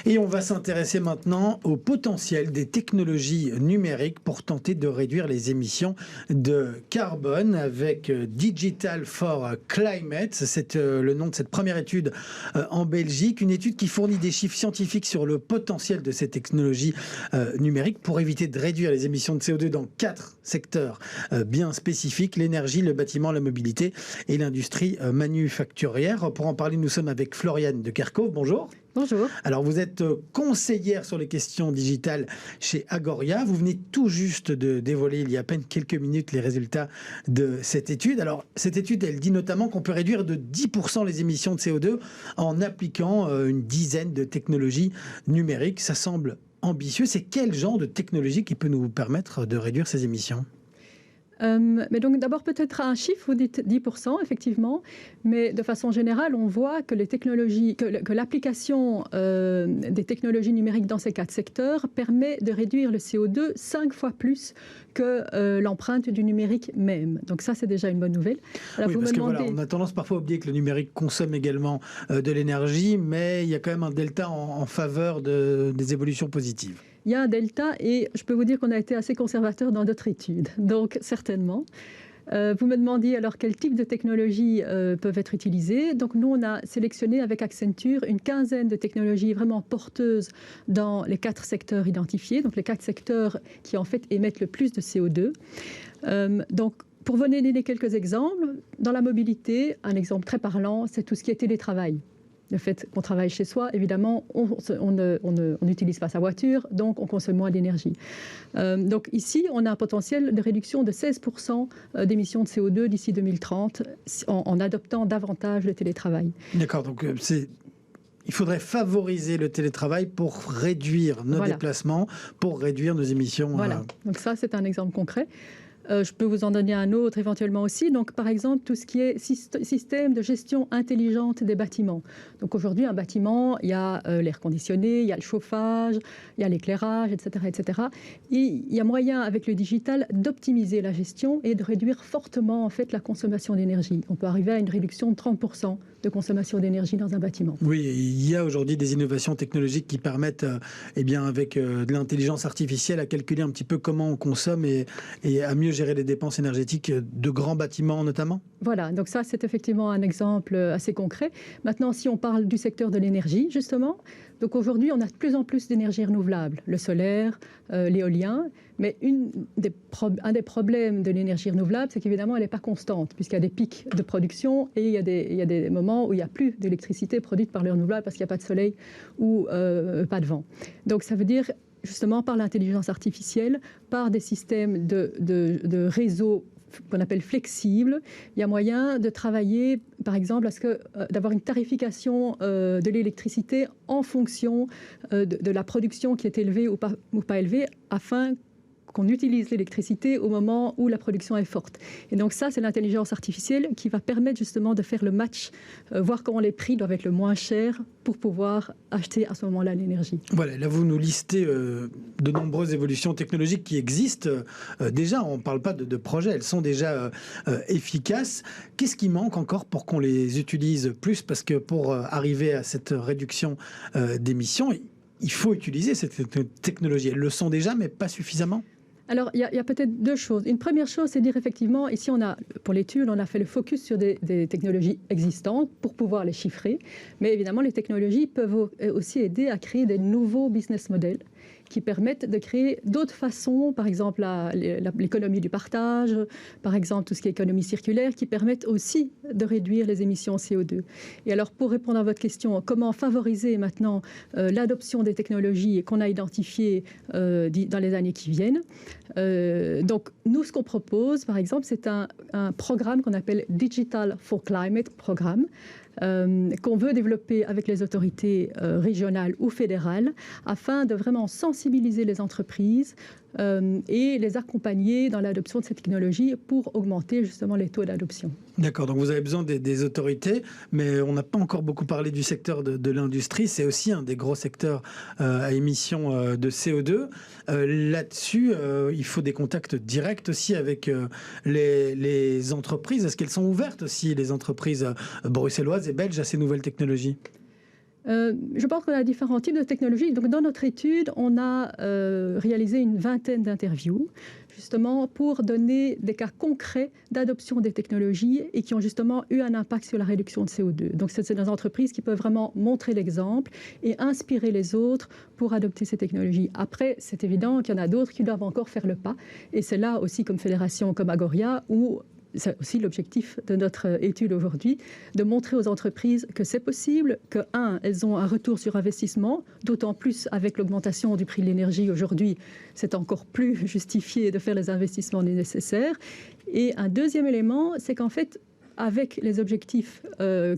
Et on va s'intéresser maintenant au potentiel des technologies numériques pour tenter de réduire les émissions de carbone avec Digital for Climate. C'est le nom de cette première étude en Belgique. Une étude qui fournit des chiffres scientifiques sur le potentiel de ces technologies numériques pour éviter de réduire les émissions de CO2 dans 4 secteurs bien spécifiques: l'énergie, le bâtiment, la mobilité et l'industrie manufacturière. Pour en parler, nous sommes avec Floriane de Kerkhove. Bonjour. Bonjour. Alors, vous êtes conseillère sur les questions digitales chez Agoria. Vous venez tout juste de dévoiler, il y a à peine quelques minutes, les résultats de cette étude. Alors, cette étude, elle dit notamment qu'on peut réduire de 10% les émissions de CO2 en appliquant une dizaine de technologies numériques. Ça semble ambitieux. C'est quel genre de technologie qui peut nous permettre de réduire ces émissions ? Mais donc d'abord peut-être un chiffre, vous dites 10%, effectivement, mais de façon générale, on voit que les technologies, que l'application des technologies numériques dans ces 4 secteurs permet de réduire le CO2 5 fois plus que l'empreinte du numérique même. Donc ça, c'est déjà une bonne nouvelle. Alors, oui, parce que voilà, on a tendance parfois à oublier que le numérique consomme également de l'énergie, mais il y a quand même un delta en faveur des évolutions positives. Il y a un delta et je peux vous dire qu'on a été assez conservateur dans d'autres études, donc certainement. Vous me demandiez alors quel type de technologies peuvent être utilisées. Donc nous, on a sélectionné avec Accenture une quinzaine de technologies vraiment porteuses dans les 4 secteurs identifiés, donc les 4 secteurs qui en fait émettent le plus de CO2. Donc pour vous donner quelques exemples, dans la mobilité, un exemple très parlant, c'est tout ce qui est télétravail. Le fait qu'on travaille chez soi, évidemment, on n'utilise pas sa voiture, donc on consomme moins d'énergie. Donc ici, on a un potentiel de réduction de 16% d'émissions de CO2 d'ici 2030 en adoptant davantage le télétravail. D'accord, donc il faudrait favoriser le télétravail pour réduire nos déplacements, pour réduire nos émissions. Voilà, donc ça, c'est un exemple concret. Je peux vous en donner un autre éventuellement aussi. Donc, par exemple, tout ce qui est système de gestion intelligente des bâtiments. Donc, aujourd'hui, un bâtiment, il y a l'air conditionné, il y a le chauffage, il y a l'éclairage, etc., etc. Et il y a moyen, avec le digital, d'optimiser la gestion et de réduire fortement, en fait, la consommation d'énergie. On peut arriver à une réduction de 30% de consommation d'énergie dans un bâtiment. Oui, il y a aujourd'hui des innovations technologiques qui permettent, avec de l'intelligence artificielle, à calculer un petit peu comment on consomme et à mieux gérer les dépenses énergétiques de grands bâtiments notamment. Voilà, donc ça c'est effectivement un exemple assez concret. Maintenant, si on parle du secteur de l'énergie, justement, donc aujourd'hui on a de plus en plus d'énergie renouvelable, le solaire, l'éolien, mais un des problèmes de l'énergie renouvelable, c'est qu'évidemment elle n'est pas constante, puisqu'il y a des pics de production et il y a des moments où il n'y a plus d'électricité produite par le renouvelable parce qu'il n'y a pas de soleil ou pas de vent. Donc ça veut dire justement par l'intelligence artificielle, par des systèmes de réseaux qu'on appelle flexibles, il y a moyen de travailler, par exemple, d'avoir une tarification de l'électricité en fonction de la production qui est élevée ou pas élevée, afin qu'on utilise l'électricité au moment où la production est forte. Et donc ça, c'est l'intelligence artificielle qui va permettre justement de faire le match, voir comment les prix doivent être le moins chers pour pouvoir acheter à ce moment-là l'énergie. Voilà, là vous nous listez de nombreuses évolutions technologiques qui existent déjà. On ne parle pas de projets, elles sont déjà efficaces. Qu'est-ce qui manque encore pour qu'on les utilise plus ? Parce que pour arriver à cette réduction d'émissions, il faut utiliser cette technologie. Elles le sont déjà, mais pas suffisamment. Alors, il y a peut-être 2 choses. Une première chose, c'est de dire effectivement, ici, pour l'étude, on a fait le focus sur des technologies existantes pour pouvoir les chiffrer. Mais évidemment, les technologies peuvent aussi aider à créer des nouveaux business models qui permettent de créer d'autres façons, par exemple l'économie du partage, par exemple tout ce qui est économie circulaire, qui permettent aussi de réduire les émissions CO2. Et alors, pour répondre à votre question, comment favoriser maintenant l'adoption des technologies qu'on a identifiées dans les années qui viennent ? Donc, nous, ce qu'on propose, par exemple, c'est un programme qu'on appelle Digital for Climate Programme, qu'on veut développer avec les autorités régionales ou fédérales afin de vraiment sensibiliser les entreprises et les accompagner dans l'adoption de ces technologies pour augmenter justement les taux d'adoption. D'accord, donc vous avez besoin des autorités, mais on n'a pas encore beaucoup parlé du secteur de l'industrie. C'est aussi un des gros secteurs à émissions de CO2. Là-dessus, il faut des contacts directs aussi avec les entreprises. Est-ce qu'elles sont ouvertes aussi, les entreprises bruxelloises et belges, à ces nouvelles technologies ? Je pense qu'on a différents types de technologies. Donc, dans notre étude, on a réalisé une vingtaine d'interviews, justement pour donner des cas concrets d'adoption des technologies et qui ont justement eu un impact sur la réduction de CO2. Donc, c'est des entreprises qui peuvent vraiment montrer l'exemple et inspirer les autres pour adopter ces technologies. Après, c'est évident qu'il y en a d'autres qui doivent encore faire le pas. Et c'est là aussi, comme fédération, comme Agoria, où c'est aussi l'objectif de notre étude aujourd'hui, de montrer aux entreprises que c'est possible, que, elles ont un retour sur investissement, d'autant plus avec l'augmentation du prix de l'énergie aujourd'hui, c'est encore plus justifié de faire les investissements nécessaires. Et un deuxième élément, c'est qu'en fait, avec les objectifs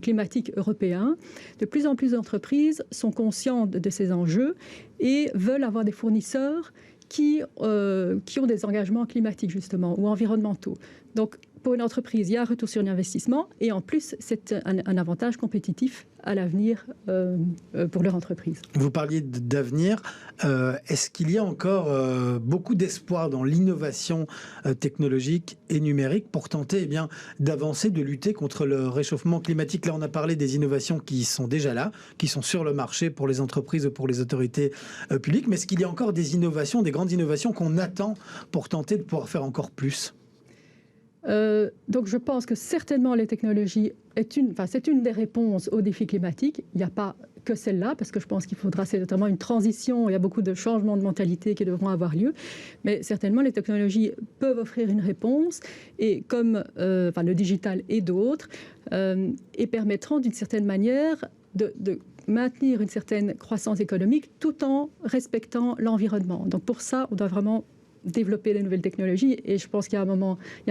climatiques européens, de plus en plus d'entreprises sont conscientes de ces enjeux et veulent avoir des fournisseurs qui ont des engagements climatiques, justement, ou environnementaux. Donc, pour une entreprise, il y a un retour sur l'investissement et en plus, c'est un avantage compétitif à l'avenir pour leur entreprise. Vous parliez d'avenir. Est-ce qu'il y a encore beaucoup d'espoir dans l'innovation technologique et numérique pour tenter d'avancer, de lutter contre le réchauffement climatique? Là, on a parlé des innovations qui sont déjà là, qui sont sur le marché pour les entreprises ou pour les autorités publiques. Mais est-ce qu'il y a encore des innovations, des grandes innovations qu'on attend pour tenter de pouvoir faire encore plus? Donc je pense que certainement les technologies c'est une des réponses aux défis climatiques. Il n'y a pas que celle-là, parce que je pense qu'il faudra, c'est notamment une transition, il y a beaucoup de changements de mentalité qui devront avoir lieu, mais certainement les technologies peuvent offrir une réponse, et comme le digital et d'autres, et permettront d'une certaine manière de maintenir une certaine croissance économique tout en respectant l'environnement. Donc pour ça, on doit vraiment développer les nouvelles technologies, et je pense qu'il y a un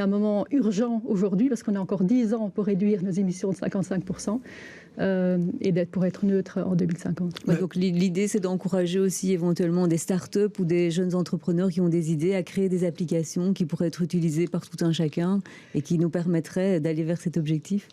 moment urgent aujourd'hui, parce qu'on a encore 10 ans pour réduire nos émissions de 55% et pour être neutre en 2050. Ouais, donc l'idée, c'est d'encourager aussi éventuellement des startups ou des jeunes entrepreneurs qui ont des idées à créer des applications qui pourraient être utilisées par tout un chacun et qui nous permettraient d'aller vers cet objectif.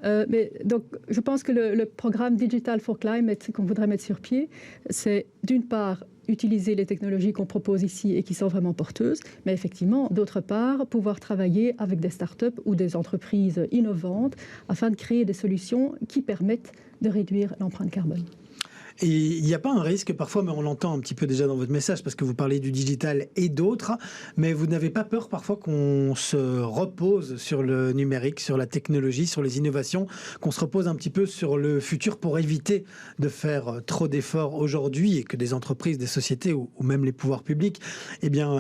Donc, je pense que le programme Digital for Climate qu'on voudrait mettre sur pied, c'est d'une part utiliser les technologies qu'on propose ici et qui sont vraiment porteuses, mais effectivement, d'autre part, pouvoir travailler avec des startups ou des entreprises innovantes afin de créer des solutions qui permettent de réduire l'empreinte carbone. Et il n'y a pas un risque parfois, mais on l'entend un petit peu déjà dans votre message, parce que vous parlez du digital et d'autres, mais vous n'avez pas peur parfois qu'on se repose sur le numérique, sur la technologie, sur les innovations, qu'on se repose un petit peu sur le futur pour éviter de faire trop d'efforts aujourd'hui et que des entreprises, des sociétés ou même les pouvoirs publics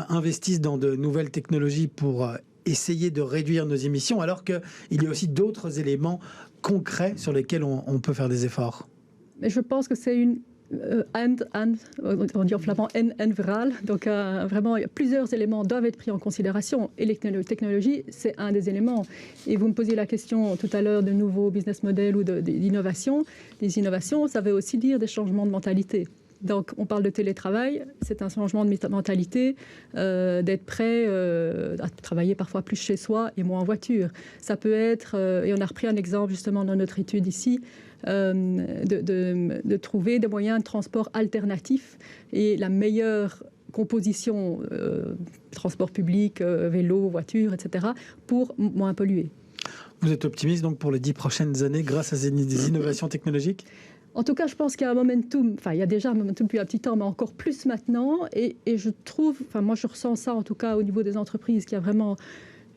investissent dans de nouvelles technologies pour essayer de réduire nos émissions, alors qu'il y a aussi d'autres éléments concrets sur lesquels on peut faire des efforts? Mais je pense que c'est une on dit en flamand en verhaal. Donc vraiment, plusieurs éléments doivent être pris en considération. Et les technologies, c'est un des éléments. Et vous me posiez la question tout à l'heure de nouveaux business models ou d'innovation. Les innovations, ça veut aussi dire des changements de mentalité. Donc, on parle de télétravail, c'est un changement de mentalité, d'être prêt à travailler parfois plus chez soi et moins en voiture. Ça peut être, et on a repris un exemple justement dans notre étude ici, de trouver des moyens de transport alternatifs et la meilleure composition, transport public, vélo, voiture, etc., pour moins polluer. Vous êtes optimiste donc pour les 10 prochaines années grâce à des innovations technologiques? En tout cas, je pense qu'il y a un momentum, il y a déjà un momentum depuis un petit temps, mais encore plus maintenant. Et je trouve, moi je ressens ça en tout cas au niveau des entreprises, qu'il y a vraiment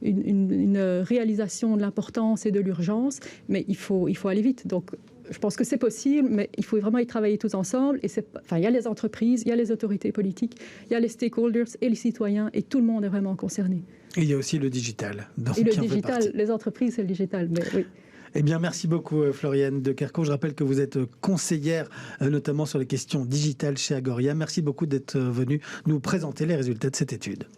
une réalisation de l'importance et de l'urgence, mais il faut aller vite. Donc je pense que c'est possible, mais il faut vraiment y travailler tous ensemble. Et il y a les entreprises, il y a les autorités politiques, il y a les stakeholders et les citoyens, et tout le monde est vraiment concerné. Et il y a aussi le digital. Et le digital, les entreprises, c'est le digital, mais oui. Eh bien, merci beaucoup, Floriane de Kerckhove. Je rappelle que vous êtes conseillère, notamment sur les questions digitales chez Agoria. Merci beaucoup d'être venue nous présenter les résultats de cette étude.